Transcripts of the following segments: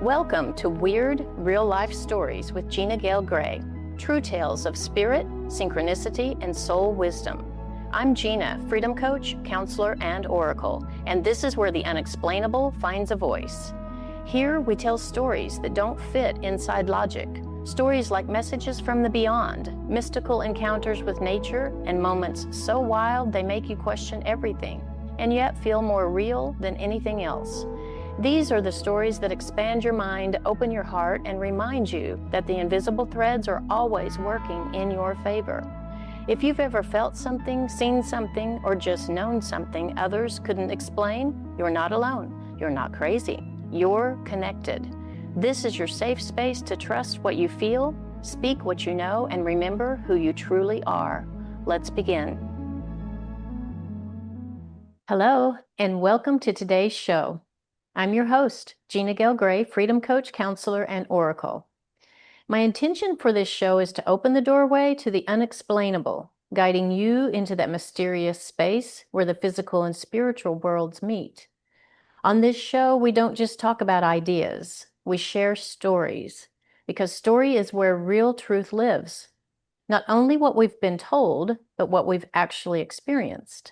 Welcome to Weird Real Life Stories with Gina Gale Gray, true tales of spirit, synchronicity, and soul wisdom. I'm Gina, freedom coach, counselor, and oracle, and this is where the unexplainable finds a voice. Here we tell stories that don't fit inside logic, stories like messages from the beyond, mystical encounters with nature, and moments so wild they make you question everything, and yet feel more real than anything else. These are the stories that expand your mind, open your heart, and remind you that the invisible threads are always working in your favor. If you've ever felt something, seen something, or just known something others couldn't explain, you're not alone. You're not crazy. You're connected. This is your safe space to trust what you feel, speak what you know, and remember who you truly are. Let's begin. Hello, and welcome to today's show. I'm your host, Gina Gale Gray, freedom coach, counselor, and oracle. My intention for this show is to open the doorway to the unexplainable, guiding you into that mysterious space where the physical and spiritual worlds meet. On this show, we don't just talk about ideas, we share stories, because story is where real truth lives. Not only what we've been told, but what we've actually experienced.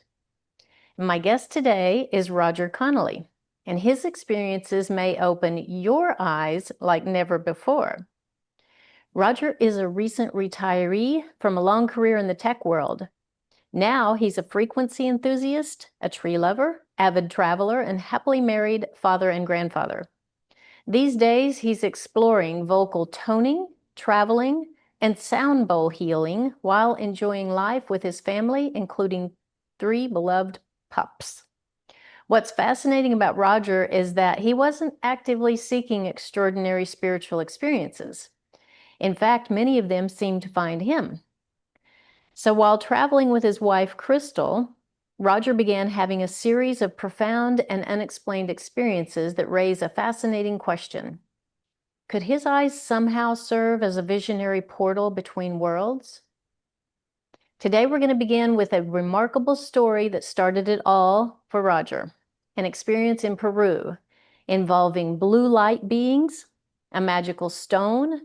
My guest today is Roger Connelly, and his experiences may open your eyes like never before. Roger is a recent retiree from a long career in the tech world. Now he's a frequency enthusiast, a tree lover, avid traveler, and happily married father and grandfather. These days, he's exploring vocal toning, traveling, and sound bowl healing while enjoying life with his family, including 3 beloved pups. What's fascinating about Roger is that he wasn't actively seeking extraordinary spiritual experiences. In fact, many of them seemed to find him. So while traveling with his wife, Crystal, Roger began having a series of profound and unexplained experiences that raise a fascinating question. Could his eyes somehow serve as a visionary portal between worlds? Today, we're going to begin with a remarkable story that started it all for Roger, an experience in Peru involving blue light beings, a magical stone,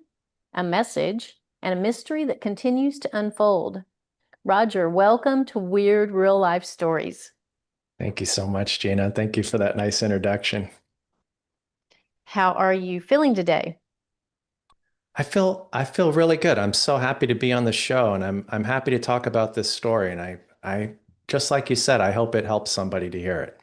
a message, and a mystery that continues to unfold. Roger, welcome to Weird Real Life Stories. Thank you so much, Gina. Thank you for that nice introduction. How are you feeling today? I feel really good. I'm so happy to be on the show, and I'm happy to talk about this story. And I just like you said, I hope it helps somebody to hear it.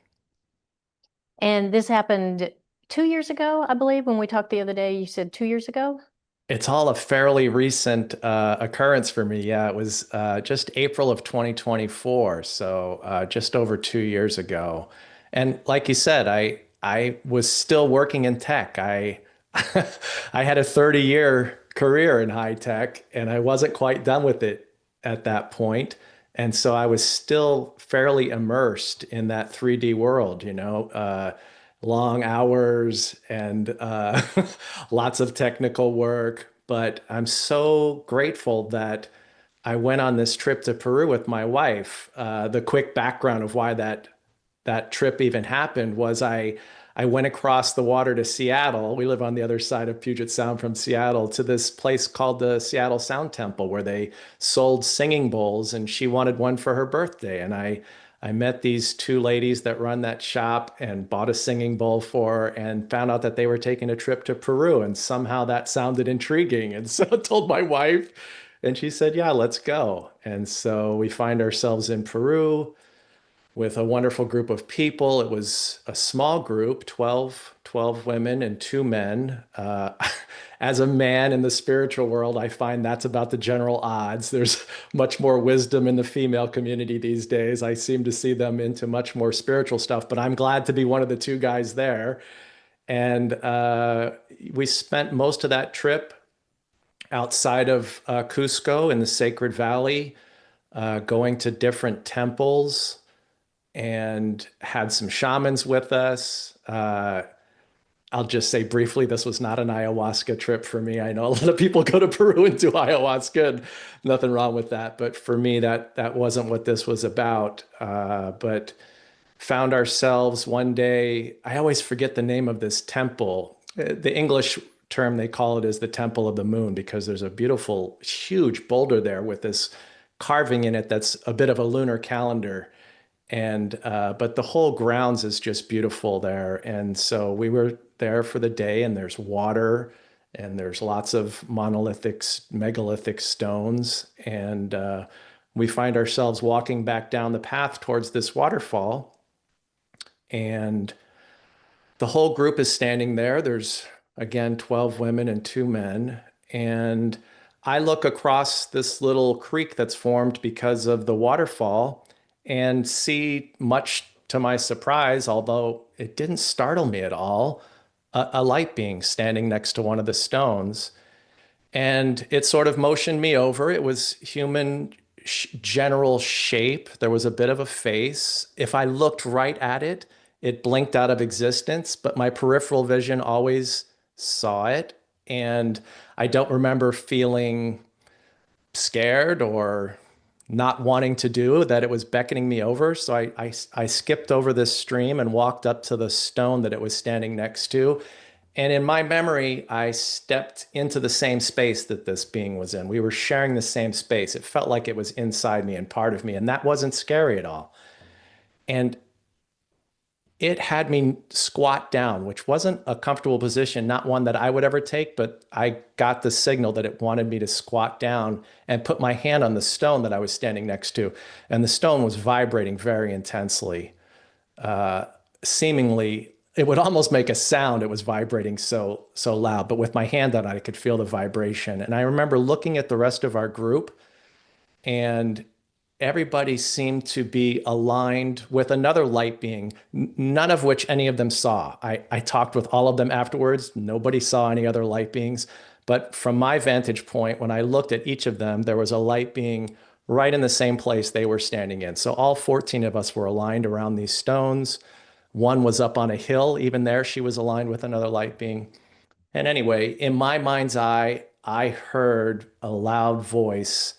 And this happened 2 years ago, I believe, when we talked the other day. You said 2 years ago? It's all a fairly recent occurrence for me. Yeah, it was just April of 2024, so just over 2 years ago. And like you said, I was still working in tech. I I had a 30-year career in high tech, and I wasn't quite done with it at that point. And so I was still fairly immersed in that 3D world, long hours and lots of technical work. But I'm so grateful that I went on this trip to Peru with my wife. The quick background of why that trip even happened was I went across the water to Seattle. We live on the other side of Puget Sound from Seattle, to this place called the Seattle Sound Temple, where they sold singing bowls, and she wanted one for her birthday. And I met these 2 ladies that run that shop and bought a singing bowl for her, and found out that they were taking a trip to Peru. And somehow that sounded intriguing. And so I told my wife, and she said, yeah, let's go. And so we find ourselves in Peru with a wonderful group of people. It was a small group, 12 women and 2 men. As a man in the spiritual world, I find that's about the general odds. There's much more wisdom in the female community these days. I seem to see them into much more spiritual stuff, but I'm glad to be one of the 2 guys there. And we spent most of that trip outside of Cusco in the Sacred Valley, going to different temples, and had some shamans with us. I'll just say briefly, this was not an ayahuasca trip for me. I know a lot of people go to Peru and do ayahuasca, and nothing wrong with that. But for me, that wasn't what this was about. But found ourselves one day, I always forget the name of this temple. The English term they call it is the Temple of the Moon because there's a beautiful, huge boulder there with this carving in it that's a bit of a lunar calendar. And but the whole grounds is just beautiful there. And so we were there for the day, and there's water, and there's lots of monolithic, megalithic stones, and we find ourselves walking back down the path towards this waterfall, and the whole group is standing there. There's again 12 women and 2 men. And I look across this little creek that's formed because of the waterfall and see, much to my surprise, although it didn't startle me at all, a light being standing next to one of the stones. And it sort of motioned me over. It was human general shape. There was a bit of a face. If I looked right at it, it blinked out of existence, but my peripheral vision always saw it. And I don't remember feeling scared or not wanting to do that. It was beckoning me over. So I skipped over this stream and walked up to the stone that it was standing next to. And in my memory, I stepped into the same space that this being was in. We were sharing the same space. It felt like it was inside me and part of me. And that wasn't scary at all. And it had me squat down, which wasn't a comfortable position, not one that I would ever take, but I got the signal that it wanted me to squat down and put my hand on the stone that I was standing next to. And the stone was vibrating very intensely. Seemingly, it would almost make a sound. It was vibrating so loud, but with my hand on it, I could feel the vibration. And I remember looking at the rest of our group, and everybody seemed to be aligned with another light being, none of which any of them saw. I talked with all of them afterwards. Nobody saw any other light beings. But from my vantage point, when I looked at each of them, there was a light being right in the same place they were standing in. So all 14 of us were aligned around these stones. One was up on a hill. Even there, she was aligned with another light being. And anyway, in my mind's eye, I heard a loud voice,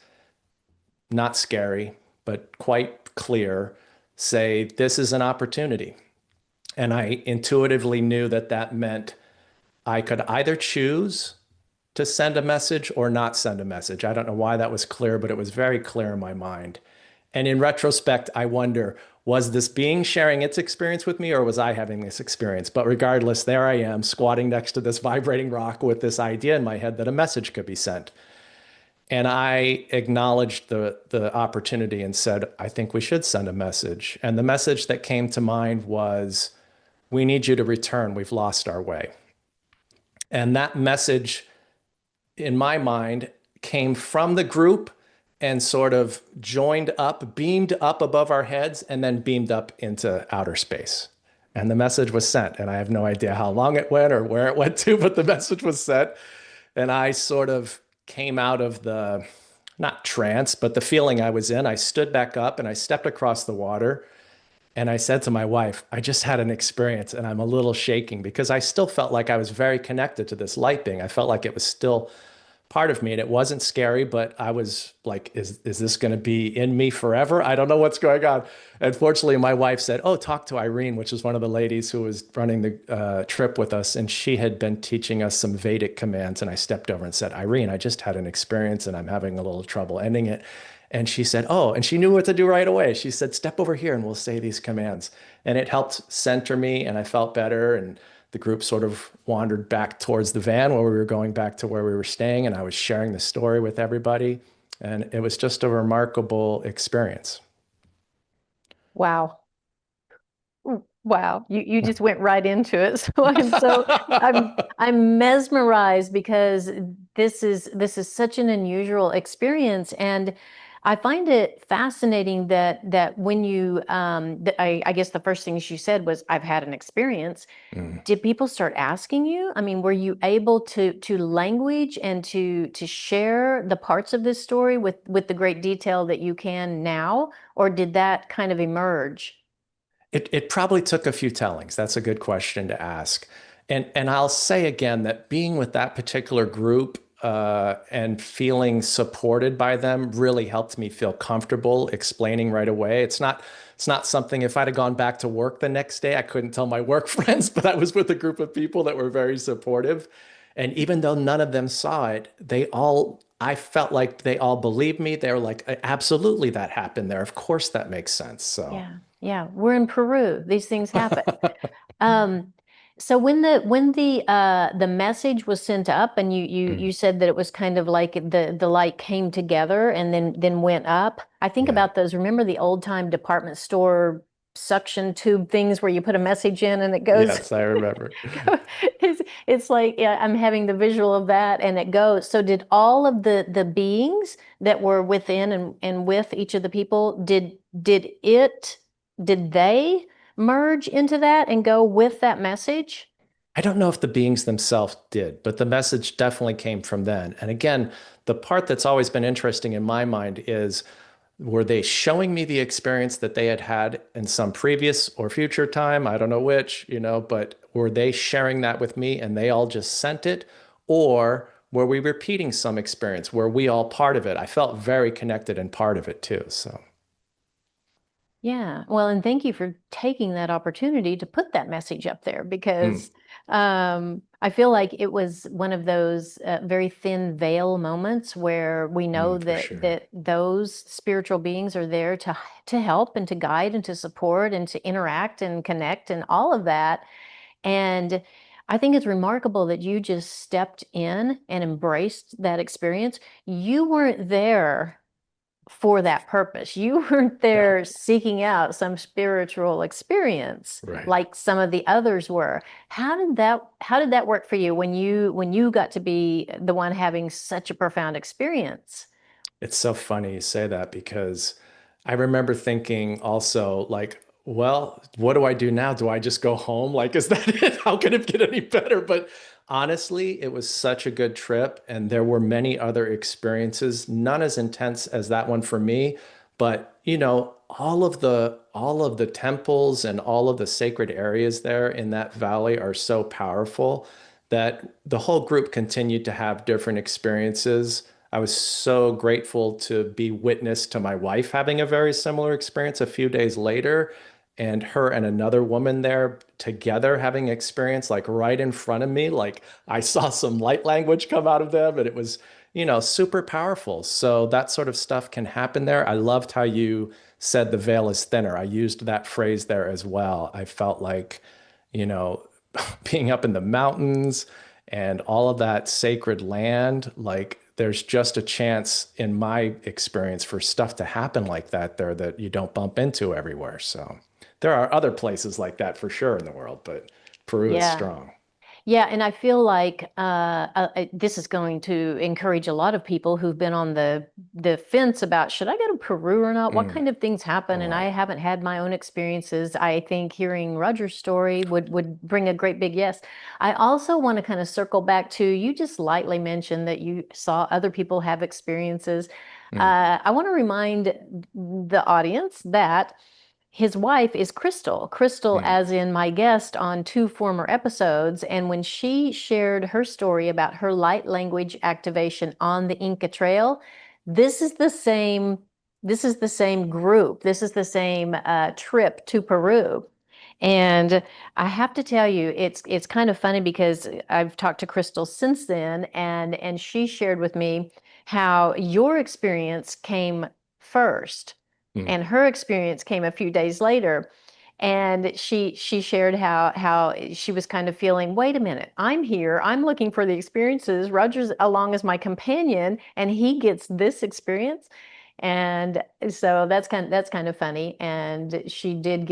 not scary, but quite clear, say, "This is an opportunity." And I intuitively knew that that meant I could either choose to send a message or not send a message. I don't know why that was clear, but it was very clear in my mind. And in retrospect, I wonder, was this being sharing its experience with me, or was I having this experience? But regardless, there I am squatting next to this vibrating rock with this idea in my head that a message could be sent. And I acknowledged the opportunity and said, I think we should send a message. And the message that came to mind was, we need you to return. We've lost our way. And that message, in my mind, came from the group and sort of joined up, beamed up above our heads, and then beamed up into outer space. And the message was sent. And I have no idea how long it went or where it went to, but the message was sent. And I sort of came out of the, not trance, but the feeling I was in. I stood back up and I stepped across the water, and I said to my wife, I just had an experience and I'm a little shaking because I still felt like I was very connected to this light being. I felt like it was still part of me, and it wasn't scary, but I was like, is this going to be in me forever? I don't know what's going on. Unfortunately, my wife said, oh, talk to Irene, which is one of the ladies who was running the trip with us. And she had been teaching us some Vedic commands. And I stepped over and said, Irene, I just had an experience and I'm having a little trouble ending it. And she said, oh, and she knew what to do right away. She said, step over here and we'll say these commands. And it helped center me, and I felt better. And the group sort of wandered back towards the van where we were going back to where we were staying. And I was sharing the story with everybody. And it was just a remarkable experience. Wow. Wow, you just went right into it. So I'm mesmerized because this is such an unusual experience, and I find it fascinating that when you I guess the first things you said was, I've had an experience. Mm. Did people start asking you? I mean, were you able to language and to share the parts of this story with the great detail that you can now, or did that kind of emerge? It probably took a few tellings. That's a good question to ask. And I'll say again that being with that particular group and feeling supported by them really helped me feel comfortable explaining right away. It's not something, if I'd have gone back to work the next day, I couldn't tell my work friends, but I was with a group of people that were very supportive. And even though none of them saw it, I felt like they all believed me. They were like, absolutely, that happened there. Of course, that makes sense. So, Yeah, yeah. We're in Peru. These things happen. Um, so when the message was sent up and you mm, said that it was kind of like the light came together and then went up. I think yeah. about those. Remember the old time department store suction tube things where you put a message in and it goes. Yes, I remember. It's like, yeah, I'm having the visual of that and it goes. So did all of the beings that were within and with each of the people, did they merge into that and go with that message? I don't know if the beings themselves did, but the message definitely came from then. And again, the part that's always been interesting in my mind is, were they showing me the experience that they had had in some previous or future time? I don't know which, but were they sharing that with me and they all just sent it? Or were we repeating some experience? Were we all part of it? I felt very connected and part of it too. So, Yeah. Well, and thank you for taking that opportunity to put that message up there mm, because I feel like it was one of those very thin veil moments where we know for that sure. those spiritual beings are there to help and to guide and to support and to interact and connect and all of that. And I think it's remarkable that you just stepped in and embraced that experience. You weren't there for that purpose. You weren't No, there seeking out some spiritual experience right. like some of the others were. How did that work for you when you got to be the one having such a profound experience? It's so funny you say that because I remember thinking also, like, well, what do I do now? Do I just go home? Like, is that it? How can it get any better? But honestly, it was such a good trip, and there were many other experiences, none as intense as that one for me. But all of the temples and all of the sacred areas there in that valley are so powerful that the whole group continued to have different experiences. I was so grateful to be witness to my wife having a very similar experience a few days later, and her and another woman there together having experience like right in front of me. Like I saw some light language come out of them, and it was, super powerful. So that sort of stuff can happen there. I loved how you said the veil is thinner. I used that phrase there as well. I felt like, you know, being up in the mountains and all of that sacred land, like there's just a chance in my experience for stuff to happen like that there that you don't bump into everywhere. So there are other places like that for sure in the world, but Peru is Yeah. strong. Yeah, and I feel like this is going to encourage a lot of people who've been on the fence about should I go to Peru or not? What Mm. kind of things happen? And I Oh, haven't had my own experiences. I think hearing Roger's story would bring a great big yes. I also want to kind of circle back to you just lightly mentioned that you saw other people have experiences. mm, I want to remind the audience that his wife is Crystal. Crystal, mm, as in my guest on two former episodes. And when she shared her story about her light language activation on the Inca Trail, this is the same. This is the same group. This is the same trip to Peru. And I have to tell you, it's kind of funny because I've talked to Crystal since then, and she shared with me how your experience came first mm. and her experience came a few days later. And she shared how she was kind of feeling, wait a minute, I'm here, I'm looking for the experiences. Roger's along as my companion, and he gets this experience. And so that's kind of funny. And she did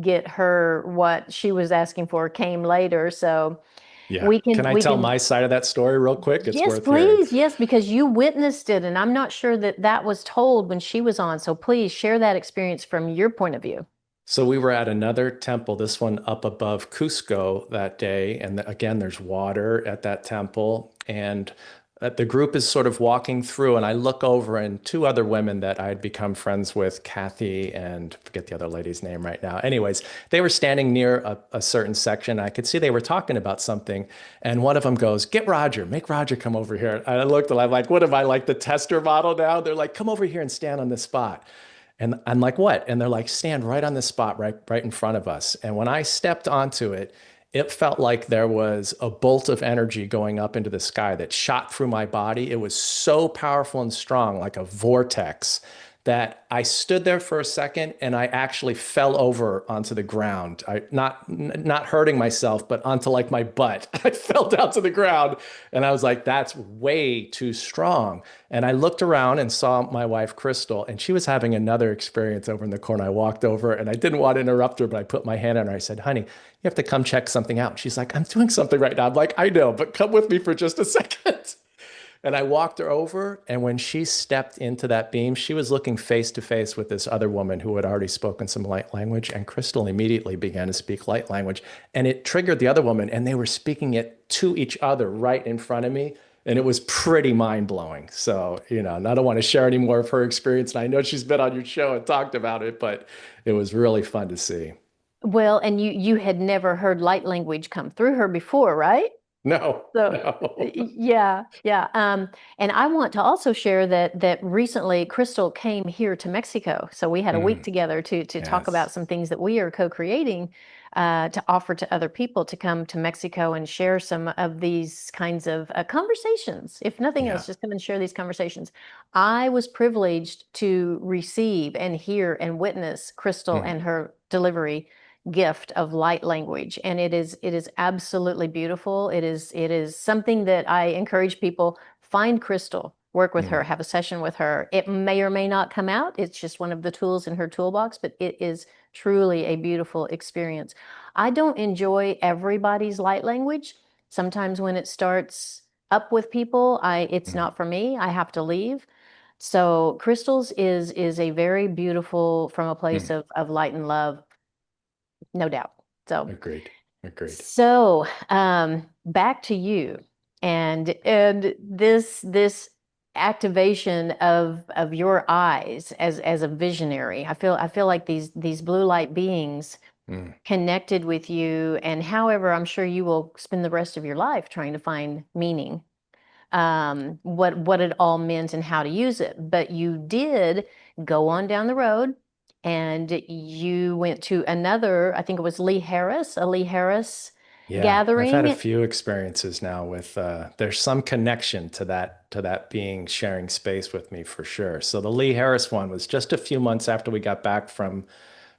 get her what she was asking for came later. So Yeah. we Can can I we tell can my side of that story real quick? It's yes, worth hearing. please. Yes, because you witnessed it, and I'm not sure that that was told when she was on. So please share that experience from your point of view. So we were at another temple, this one up above Cusco that day. And again, there's water at that temple. And the group is sort of walking through, and I look over, and two other women that I had become friends with, Kathy and forget the other lady's name right now. Anyways, they were standing near a certain section. I could see they were talking about something, and one of them goes, "Get Roger, make Roger come over here." And I looked, and I'm like, "What am I, like the tester model now?" They're like, "Come over here and stand on this spot." And I'm like, "What?" And they're like, "Stand right on this spot, right in front of us." And when I stepped onto it, it felt like there was a bolt of energy going up into the sky that shot through my body. It was so powerful and strong, like a vortex, that I stood there for a second and I actually fell over onto the ground. Not hurting myself, but onto like my butt. I fell down to the ground and I was like, that's way too strong. And I looked around and saw my wife, Crystal, and she was having another experience over in the corner. I walked over and I didn't want to interrupt her, but I put my hand on her. I said, "Honey, you have to come check something out." She's like, "I'm doing something right now." I'm like, "I know, but come with me for just a second." And I walked her over. And when she stepped into that beam, she was looking face to face with this other woman who had already spoken some light language. And Crystal immediately began to speak light language. And it triggered the other woman. And they were speaking it to each other right in front of me. And it was pretty mind blowing. So, and I don't want to share any more of her experience. And I know she's been on your show and talked about it, but it was really fun to see. Well, and you had never heard light language come through her before, right? No, So no. yeah, yeah. And I want to also share that recently Crystal came here to Mexico. So we had a week Mm, together to talk yes. about some things that we are co-creating to offer to other people to come to Mexico and share some of these kinds of conversations. If nothing else, Yeah. just come and share these conversations. I was privileged to receive and hear and witness Crystal Mm, and her delivery gift of light language, and it is absolutely beautiful. It is something that I encourage people: find Crystal, work with her, mm, have a session with her. It may or may not come out. It's just one of the tools in her toolbox, but it is truly a beautiful experience. I don't enjoy everybody's light language. Sometimes when it starts up with people, I it's mm, not for me. I have to leave. So crystals is a very beautiful, from a place mm. of light and love, no doubt. So, Agreed. Agreed. back to you, and this activation of your eyes as a visionary. I feel like these blue light beings Mm, connected with you, and however, I'm sure you will spend the rest of your life trying to find meaning, what it all meant and how to use it. But you did go on down the road and you went to another, I think it was a Lee Harris yeah, I've had a gathering. few experiences now with there's some connection to that being sharing space with me for sure. So the Lee Harris one was just a few months after we got back from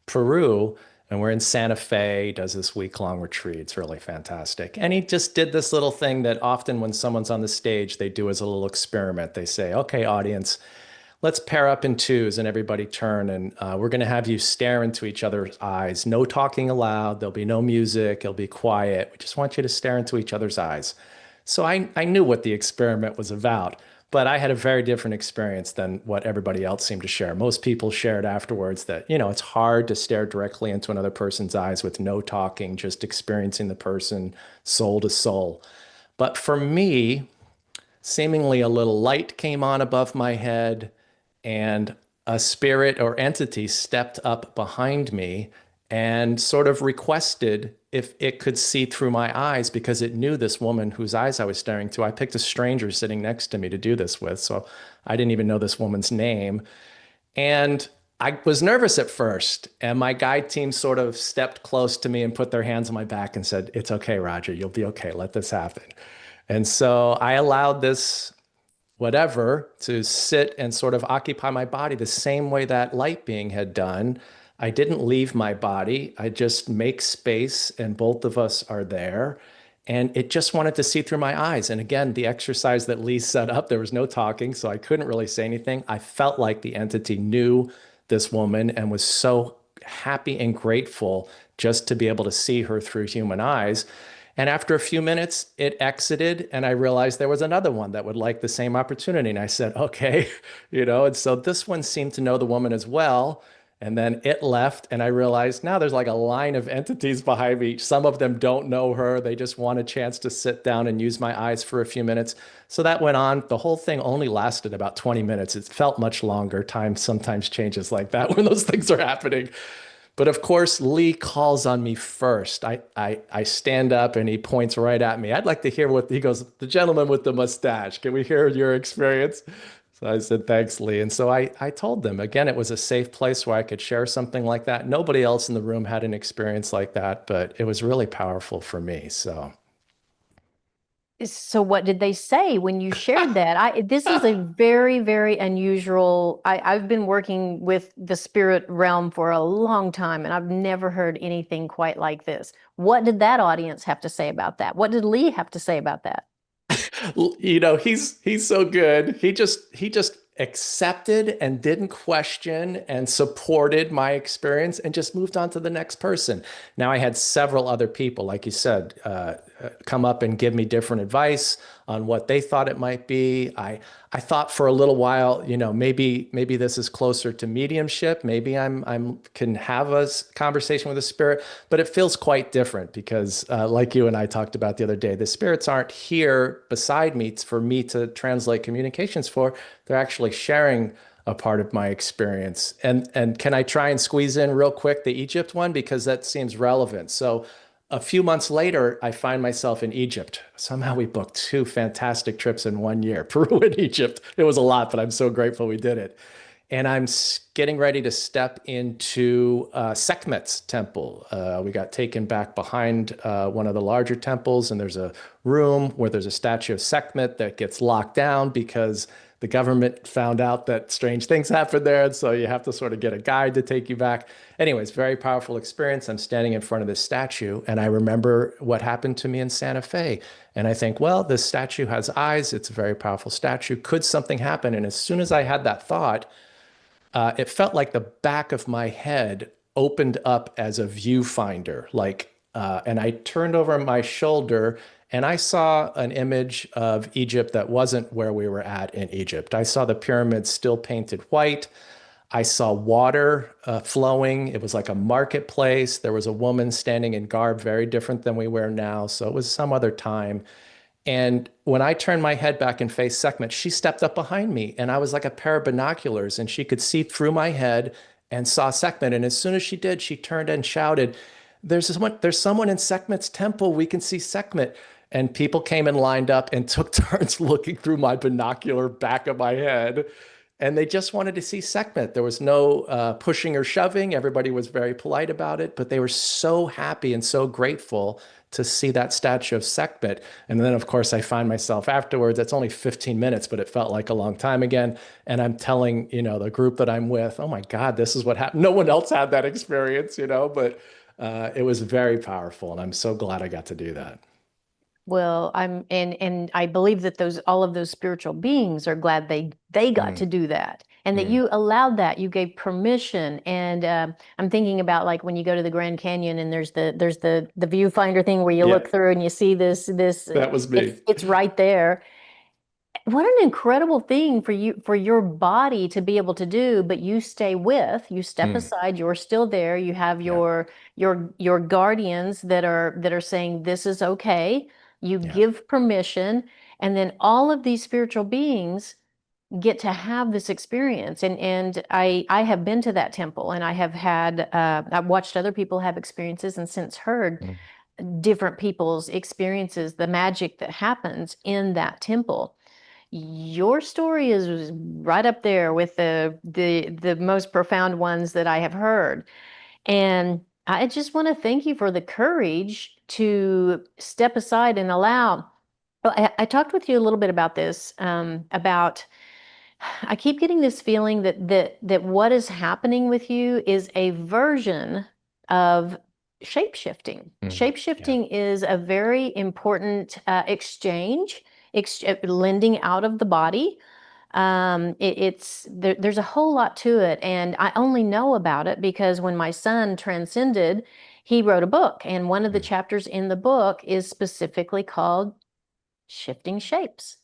Peru, and we're in Santa Fe, does this week-long retreat. It's really fantastic. And he just did this little thing that often when someone's on the stage, they do as a little experiment. They say, "Okay, audience, let's pair up in twos and everybody turn, and we're going to have you stare into each other's eyes. No talking aloud. There'll be no music. It'll be quiet. We just want you to stare into each other's eyes." So I knew what the experiment was about, but I had a very different experience than what everybody else seemed to share. Most people shared afterwards that, it's hard to stare directly into another person's eyes with no talking, just experiencing the person soul to soul. But for me, seemingly a little light came on above my head, and a spirit or entity stepped up behind me and sort of requested if it could see through my eyes because it knew this woman whose eyes I was staring to. I picked a stranger sitting next to me to do this with, so I didn't even know this woman's name. And I was nervous at first, and my guide team sort of stepped close to me and put their hands on my back and said, "It's okay, Roger, you'll be okay. Let this happen." And so I allowed this whatever to sit and sort of occupy my body the same way that light being had done. I didn't leave my body. I just make space, and both of us are there. And it just wanted to see through my eyes. And again, the exercise that Lee set up, there was no talking, so I couldn't really say anything. I felt like the entity knew this woman and was so happy and grateful just to be able to see her through human eyes. And after a few minutes, it exited, and I realized there was another one that would like the same opportunity. And I said, "Okay," and so this one seemed to know the woman as well. And then it left, and I realized now there's like a line of entities behind me. Some of them don't know her. They just want a chance to sit down and use my eyes for a few minutes. So that went on. The whole thing only lasted about 20 minutes. It felt much longer. Time sometimes changes like that when those things are happening. But of course, Lee calls on me first. I stand up and he points right at me. I'd like to hear what he goes, the gentleman with the mustache. Can we hear your experience? So I said, thanks, Lee. And so I told them again, it was a safe place where I could share something like that. Nobody else in the room had an experience like that, but it was really powerful for me. So So what did they say when you shared that? This is a very, very unusual. I've been working with the spirit realm for a long time, and I've never heard anything quite like this. What did that audience have to say about that? What did Lee have to say about that? he's so good. He just accepted and didn't question and supported my experience and just moved on to the next person. Now I had several other people, like you said, come up and give me different advice on what they thought it might be. I thought for a little while, maybe this is closer to mediumship. Maybe I'm can have a conversation with a spirit, but it feels quite different because, like you and I talked about the other day, the spirits aren't here beside me for me to translate communications for. They're actually sharing a part of my experience. And can I try and squeeze in real quick the Egypt one because that seems relevant? So a few months later, I find myself in Egypt. Somehow we booked two fantastic trips in one year, Peru and Egypt. It was a lot, but I'm so grateful we did it. And I'm getting ready to step into Sekhmet's temple. We got taken back behind one of the larger temples, and there's a room where there's a statue of Sekhmet that gets locked down because the government found out that strange things happened there. And so you have to sort of get a guide to take you back. Anyways, very powerful experience. I'm standing in front of this statue, and I remember what happened to me in Santa Fe. And I think, well, this statue has eyes. It's a very powerful statue. Could something happen? And as soon as I had that thought, it felt like the back of my head opened up as a viewfinder, and I turned over my shoulder and I saw an image of Egypt that wasn't where we were at in Egypt. I saw the pyramids still painted white. I saw water flowing. It was like a marketplace. There was a woman standing in garb very different than we wear now. So it was some other time. And when I turned my head back and faced Sekhmet, she stepped up behind me, and I was like a pair of binoculars, and she could see through my head and saw Sekhmet. And as soon as she did, she turned and shouted, there's someone in Sekhmet's temple. We can see Sekhmet." And people came and lined up and took turns looking through my binocular back of my head. And they just wanted to see Sekhmet. There was no pushing or shoving. Everybody was very polite about it, but they were so happy and so grateful to see that statue of Sekhmet. And then, of course, I find myself afterwards, it's only 15 minutes, but it felt like a long time again. And I'm telling, the group that I'm with, oh my God, this is what happened. No one else had that experience, but it was very powerful. And I'm so glad I got to do that. Well, and I believe that all of those spiritual beings are glad they got to Mm, do that, and that mm. you allowed that, you gave permission. And I'm thinking about like when you go to the Grand Canyon and there's the viewfinder thing where you Yeah, look through and you see this that was me. it's right there. What an incredible thing for your body to be able to do, but you step Mm, aside, you're still there, you have yeah, your guardians that are saying this is okay. You yeah. give permission, and then all of these spiritual beings get to have this experience. And I have been to that temple, and I've watched other people have experiences and since heard Mm, different people's experiences, the magic that happens in that temple. Your story is right up there with the most profound ones that I have heard. And I just want to thank you for the courage to step aside and allow. Well, I talked with you a little bit about this, about I keep getting this feeling that what is happening with you is a version of shape-shifting. yeah. Shape-shifting is a very important lending out of the body. There's a whole lot to it, and I only know about it because when my son transcended, he wrote a book, and one of the Mm, chapters in the book is specifically called Shifting Shapes.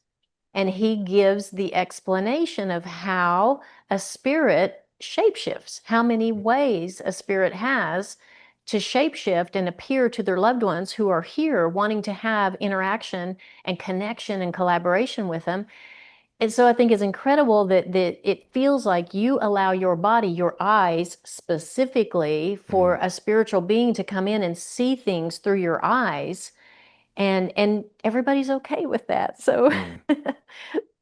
And he gives the explanation of how a spirit shapeshifts, how many ways a spirit has to shapeshift and appear to their loved ones who are here wanting to have interaction and connection and collaboration with them. And so I think it's incredible that it feels like you allow your body, your eyes specifically, for a spiritual being to come in and see things through your eyes, and everybody's okay with that. So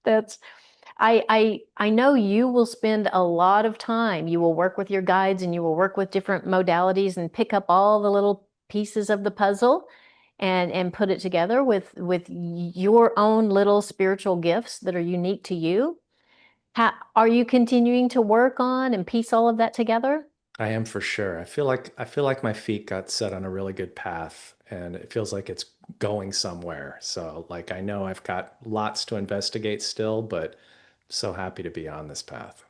that's I know you will spend a lot of time. You will work with your guides and you will work with different modalities and pick up all the little pieces of the puzzle and put it together with your own little spiritual gifts that are unique to you. Are you continuing to work on and piece all of that together? I am for sure. I feel like my feet got set on a really good path and it feels like it's going somewhere. So like I know I've got lots to investigate still, but so happy to be on this path.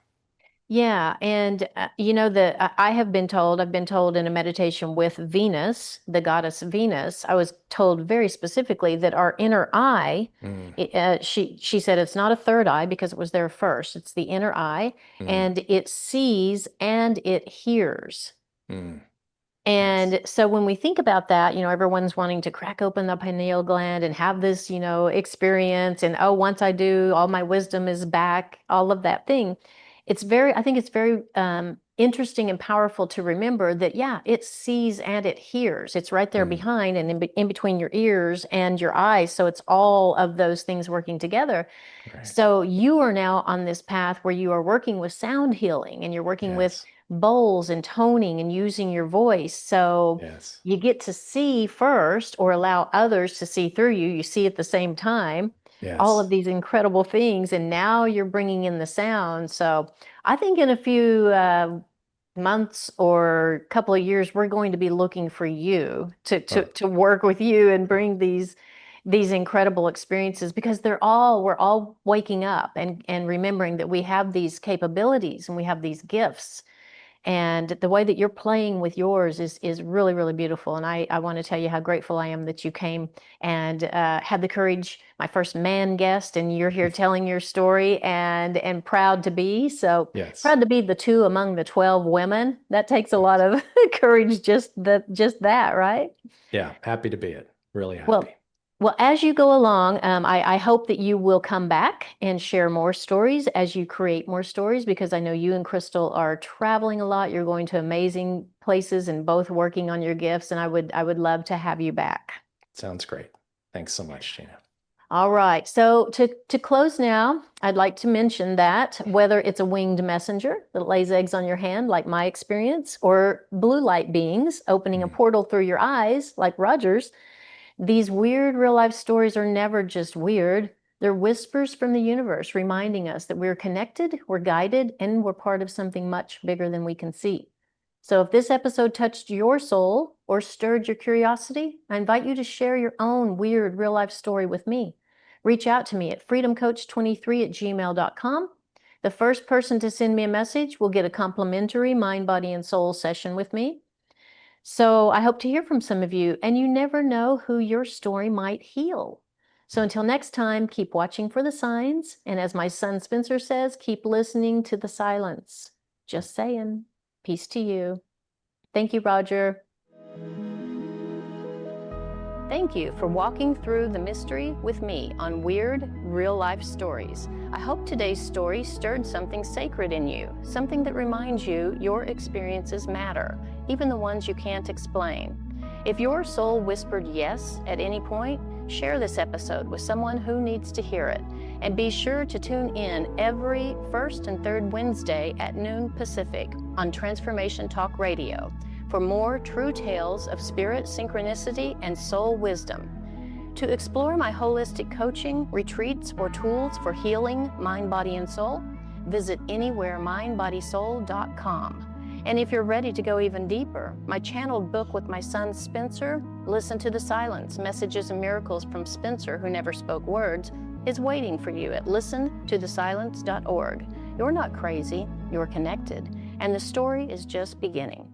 Yeah, and I've been told in a meditation with Venus, the goddess Venus, I was told very specifically that our inner eye, Mm, she said it's not a third eye because it was there first. It's the inner eye, mm, and it sees and it hears. mm. Yes. And so when we think about that, everyone's wanting to crack open the pineal gland and have this, experience. And oh, once I do, all my wisdom is back, all of that thing. I think it's very interesting and powerful to remember that, yeah, it sees and it hears. It's right there Mm, behind and in between your ears and your eyes. So it's all of those things working together. right. So you are now on this path where you are working with sound healing and you're working with Yes. bowls and toning and using your voice. So Yes. you get to see first or allow others to see through you. You see at the same time all of Yes. these incredible things. And now you're bringing in the sound. So I think in a few months or couple of years, we're going to be looking for you Oh, to work with you and bring these incredible experiences because we're all waking up and remembering that we have these capabilities and we have these gifts, and the way that you're playing with yours is really, really beautiful. And I want to tell you how grateful I am that you came and had the courage, my first man guest, and you're here telling your story, and proud to be. So yes. proud to be the two among the 12 women. That takes a lot Yes. of courage, just that, right? Yeah. Happy to be it. Really happy. Well, well, as you go along, I hope that you will come back and share more stories as you create more stories, because I know you and Crystal are traveling a lot. You're going to amazing places and both working on your gifts, and I would love to have you back. Sounds great. Thanks so much, Gina. All right. So to close now, I'd like to mention that whether it's a winged messenger that lays eggs on your hand, like my experience, or blue light beings opening a Mm, portal through your eyes, like Roger's, these weird real life stories are never just weird. They're whispers from the universe reminding us that we're connected, we're guided, and we're part of something much bigger than we can see. So if this episode touched your soul or stirred your curiosity, I invite you to share your own weird real life story with me. Reach out to me at freedomcoach23@gmail.com. The first person to send me a message will get a complimentary mind, body, and soul session with me. So I hope to hear from some of you, and you never know who your story might heal. So mm. until next time, keep watching for the signs. And as my son Spencer says, keep listening to the silence. Just saying. Peace to you. Thank you, Roger. Thank you for walking through the mystery with me on Weird Real Life Stories. I hope today's story stirred something sacred in you, something that reminds you your experiences matter, even the ones you can't explain. If your soul whispered yes at any point, share this episode with someone who needs to hear it. And be sure to tune in every first and third Wednesday at noon Pacific on Transformation Talk Radio for more true tales of spirit, synchronicity, and soul wisdom. To explore my holistic coaching, retreats, or tools for healing mind, body, and soul, visit anywheremindbodysoul.com. And if you're ready to go even deeper, my channeled book with my son Spencer, Listen to the Silence, Messages and Miracles from Spencer Who Never Spoke Words, is waiting for you at listentothesilence.org. You're not crazy, you're connected, and the story is just beginning.